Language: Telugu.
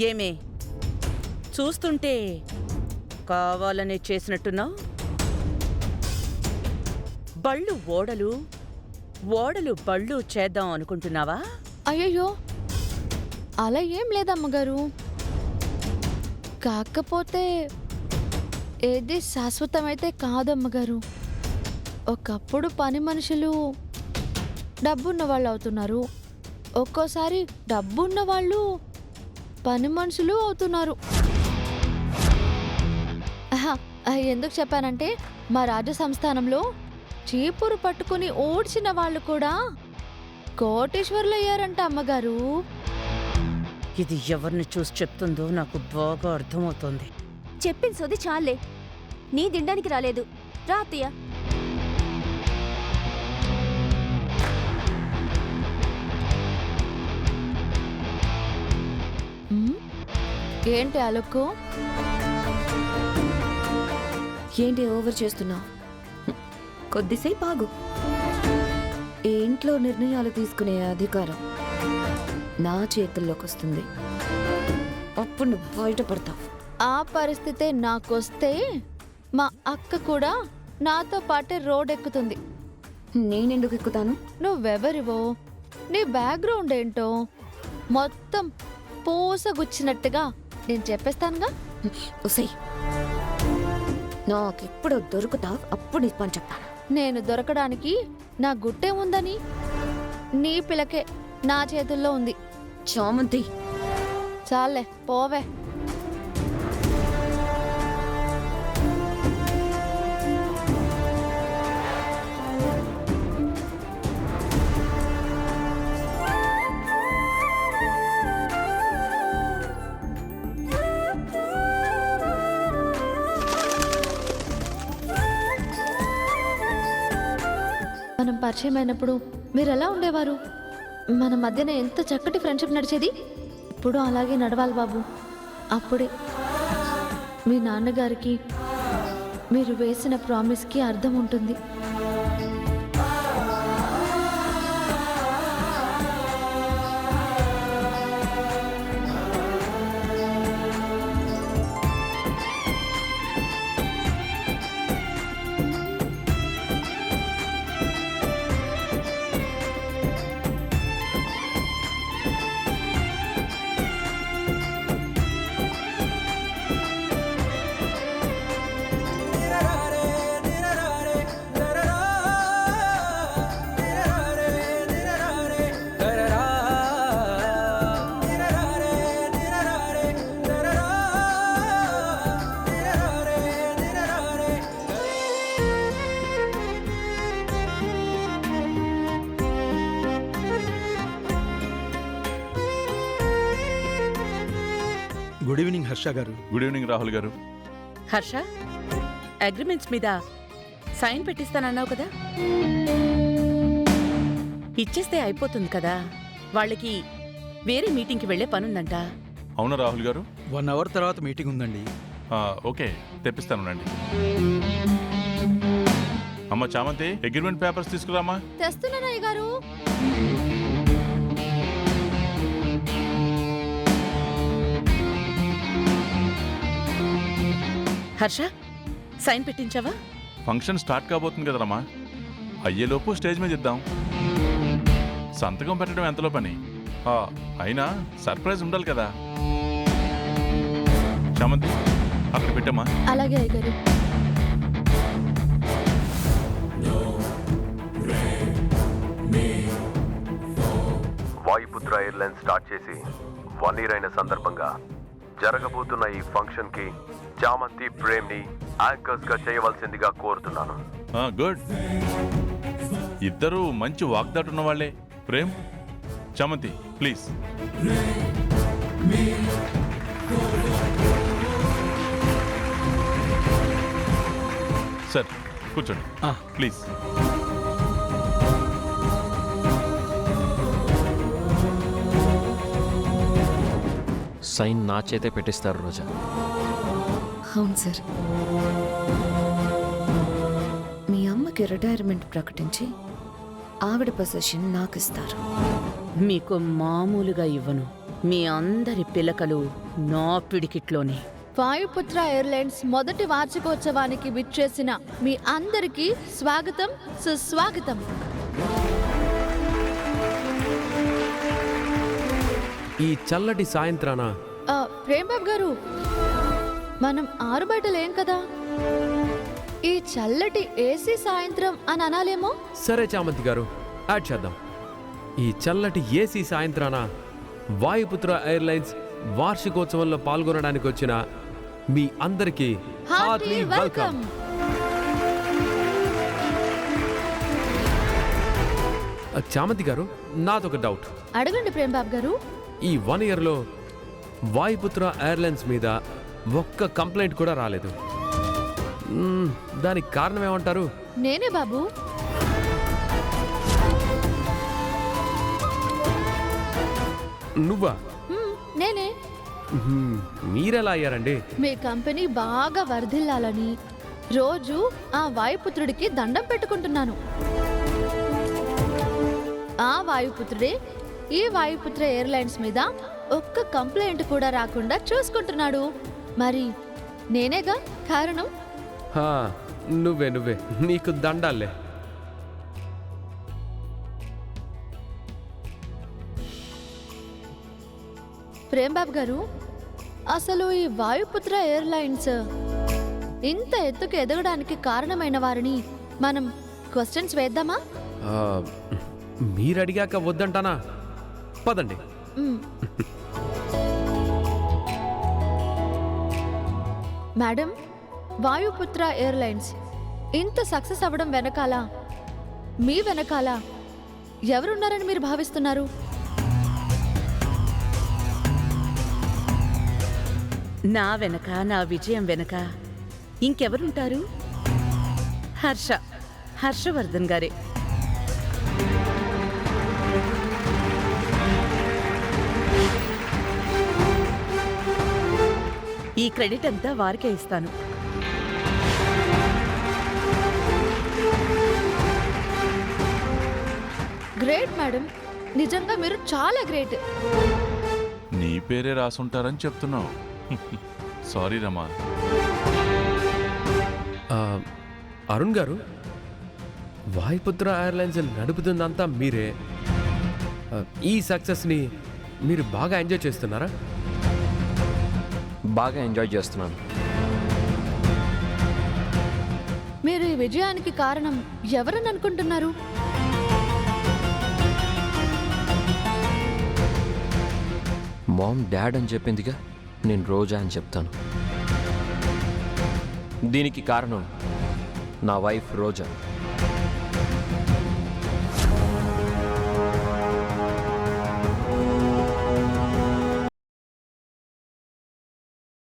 ఏమే చూస్తుంటే కావాలనే చేసినట్టున్నావు. బళ్ళు ఓడలు, ఓడలు బళ్ళు చేద్దాం అనుకుంటున్నావా? అయ్యయ్యో, అలా ఏం లేదమ్మగారు. కాకపోతే ఏది శాశ్వతమైతే కాదమ్మగారు. ఒకప్పుడు పని మనుషులు డబ్బున్న వాళ్ళు అవుతున్నారు, ఒక్కోసారి డబ్బున్న వాళ్ళు పని మనుషులు అవుతున్నారు. ఎందుకు చెప్పానంటే మా రాజ సంస్థానంలో చీపురు పట్టుకుని ఓడ్చిన వాళ్ళు కూడా కోటీశ్వరులు అయ్యారంట అమ్మగారు. ఇది ఎవరిని చూసి చెప్తుందో నాకు బాగా అర్థమవుతోంది. చెప్పిన సోది చాలే, నీ తినడానికి రాలేదు. రా అత్తయ్య. ఏంటి అలుక్కు? ఏంటి ఓవర్ చేస్తున్నావు? కొద్దిసేపు ఆగు. ఈ ఇంట్లో నిర్ణయాలు తీసుకునే అధికారం నా చేతుల్లోకి వస్తుంది. అప్పుడు నువ్వు బయటపడతావు. ఆ పరిస్థితే నాకొస్తే మా అక్క కూడా నాతో పాటే రోడ్ ఎక్కుతుంది. నేనెందుకు ఎక్కుతాను? నువ్వెవరివో, నీ బ్యాక్గ్రౌండ్ ఏంటో మొత్తం పూసగుచ్చినట్టుగా నేను చెప్పేస్తానుగా. ఉసై, నాకెప్పుడు దొరుకుతావు అప్పుడు నీ పని చెప్తాను. నేను దొరకడానికి నా గుట్టే ఉందని? నీ పిలకే నా చేతుల్లో ఉంది. చామంతి, చాలే పోవే. మనం పరిచయం అయినప్పుడు మీరు ఎలా ఉండేవారు? మన మధ్యన ఎంత చక్కటి ఫ్రెండ్షిప్ నడిచేది. ఇప్పుడు అలాగే నడవాలి బాబు. అప్పుడే మీ నాన్నగారికి మీరు వేసిన ప్రామిస్కి అర్థం ఉంటుంది. గుడ్ ఈవినింగ్ హర్ష గారు. గుడ్ ఈవినింగ్ రాహుల్ గారు. హర్ష, అగ్రిమెంట్స్ మీద సైన్ పెట్టిస్తానన్నావు కదా, ఇచ్చేస్తే అయిపోతుంది కదా. వాళ్ళకి వేరే మీటింగ్కి వెళ్లే పనుందంట. అవునా రాహుల్ గారు? 1 అవర్ తర్వాత మీటింగ్ ఉందండి. ఓకే, తెప్పిస్తానండి. అమ్మ చామంతి, అగ్రిమెంట్ పేపర్స్ తీసుకురామా. తెస్తున్నానయ్య గారు. హర్ష, సైన్ పెట్టించావా? ఫంక్షన్ స్టార్ట్ కాబోతుంది కదరమ్మా, అయ్యేలోపు స్టేజ్ మీద ఇద్దాం. సంతకం పెట్టడం ఎంతలో పని. అయినా సర్ప్రైజ్ ఉండాలి కదా. చామంతి, అక్కడ పెట్టమ్మా. అలాగే అయ్య గారు. వాయుపుత్ర ఎయిర్లైన్స్ స్టార్ట్ చేసి 1 year అయిన సందర్భంగా జరగబోతున్న ఈ ఫంక్షన్ కి చామంతి, ప్రేమ్ ని యాంకర్స్ గా చేయవలసిందిగా కోరుతున్నాను. గుడ్, ఇద్దరు మంచి వాగ్దాటు ఉన్న వాళ్ళే. ప్రేమ్, చామంతి ప్లీజ్. సార్ కూర్చోండి ప్లీజ్. సైన్ నా చేతే పెట్టిస్తారు రోజా. అవును సార్. మీ అమ్మకి రిటైర్మెంట్ ప్రకటించి ఆవిడ పొజిషన్ నాకు ఇస్తారు. మీకు మామూలుగా ఇవ్వను. మీ అందరి పిలకలు నా పిడికిట్లోనే. వాయుపుత్ర ఎయిర్లైన్స్ మొదటి వార్షికోత్సవానికి విచ్చేసిన మీ అందరికీ స్వాగతం, సుస్వాగతం. ఈ చల్లటి సాయంత్రాన ప్రేమబాబు గారు, మనం ఆరు బయట లేం కదా, ఈ చల్లటి ఏసీ సాయంత్రం అని అనాలేమో. సరే చామంతి గారు, యాడ్ చేద్దాం. ఈ చల్లటి ఏసీ సాయంత్రాన వాయుపుత్ర ఎయిర్లైన్స్ వార్షికోత్సవంలో పాల్గొనడానికి వచ్చిన మీ అందరికీ హార్ట్లీ వెల్కమ్. చామంతి గారు, నాదొక డౌట్. అడగండి ప్రేమబాబు గారు. ఈ 1 ఇయర్లో వాయుపుత్ర ఎయిర్లైన్స్ మీద ఒక్క కంప్లైంట్ కూడా రాలేదు. దానికి కారణం ఏమంటారు? నేనే బాబు. నువ్వా? నేనే. మీరెలా అయ్యారండి? మీ కంపెనీ బాగా వర్ధిల్లాలని రోజు ఆ వాయుపుత్రుడికి దండం పెట్టుకుంటున్నాను. ఆ వాయుపుత్రుడే ఈ వాయుపుత్ర ఎయిర్లైన్స్ మీద ఒక్క కంప్లైంట్ కూడా రాకుండా చూసుకుంటున్నాడు. మరి నేనేగా కారణం. హా, నువ్వే నీకు దండాలే. ప్రేమబాబు గారు, అసలు ఈ వాయుపుత్ర ఎయిర్లైన్స్ ఇంత ఎత్తుకు ఎదగడానికి కారణమైన వారిని మనం క్వశ్చన్స్ వేద్దామా? మీరు అడిగాక వద్దంటానా? పదండి. మేడం, వాయుపుత్ర ఎయిర్లైన్స్ ఇంత సక్సెస్ అవ్వడం వెనకాల, మీ వెనకాల ఎవరున్నారని మీరు భావిస్తున్నారు? నా వెనక, నా విజయం వెనక ఇంకెవరుంటారు? హర్షవర్ధన్ గారే. ఈ క్రెడిట్ అంతా వారికే ఇస్తాను. గ్రేట్ మేడం, నిజంగా మీరు చాలా గ్రేట్. నీ పేరే రాసుంటారని చెప్తున్నావు. సారీ రమా. అరుణ్ గారు, వాయుపుత్ర ఎయిర్లైన్స్ నడుపుతుందంతా మీరే. ఈ సక్సెస్ని మీరు బాగా ఎంజాయ్ చేస్తున్నారా? బాగా ఎంజాయ్ చేస్తున్నాను. మీరు ఈ విజయానికి కారణం ఎవరని అనుకుంటున్నారు? మామ్ డాడ్ అని చెప్పిందిగా, నేను రోజా అని చెప్తాను. దీనికి కారణం నా వైఫ్ రోజా.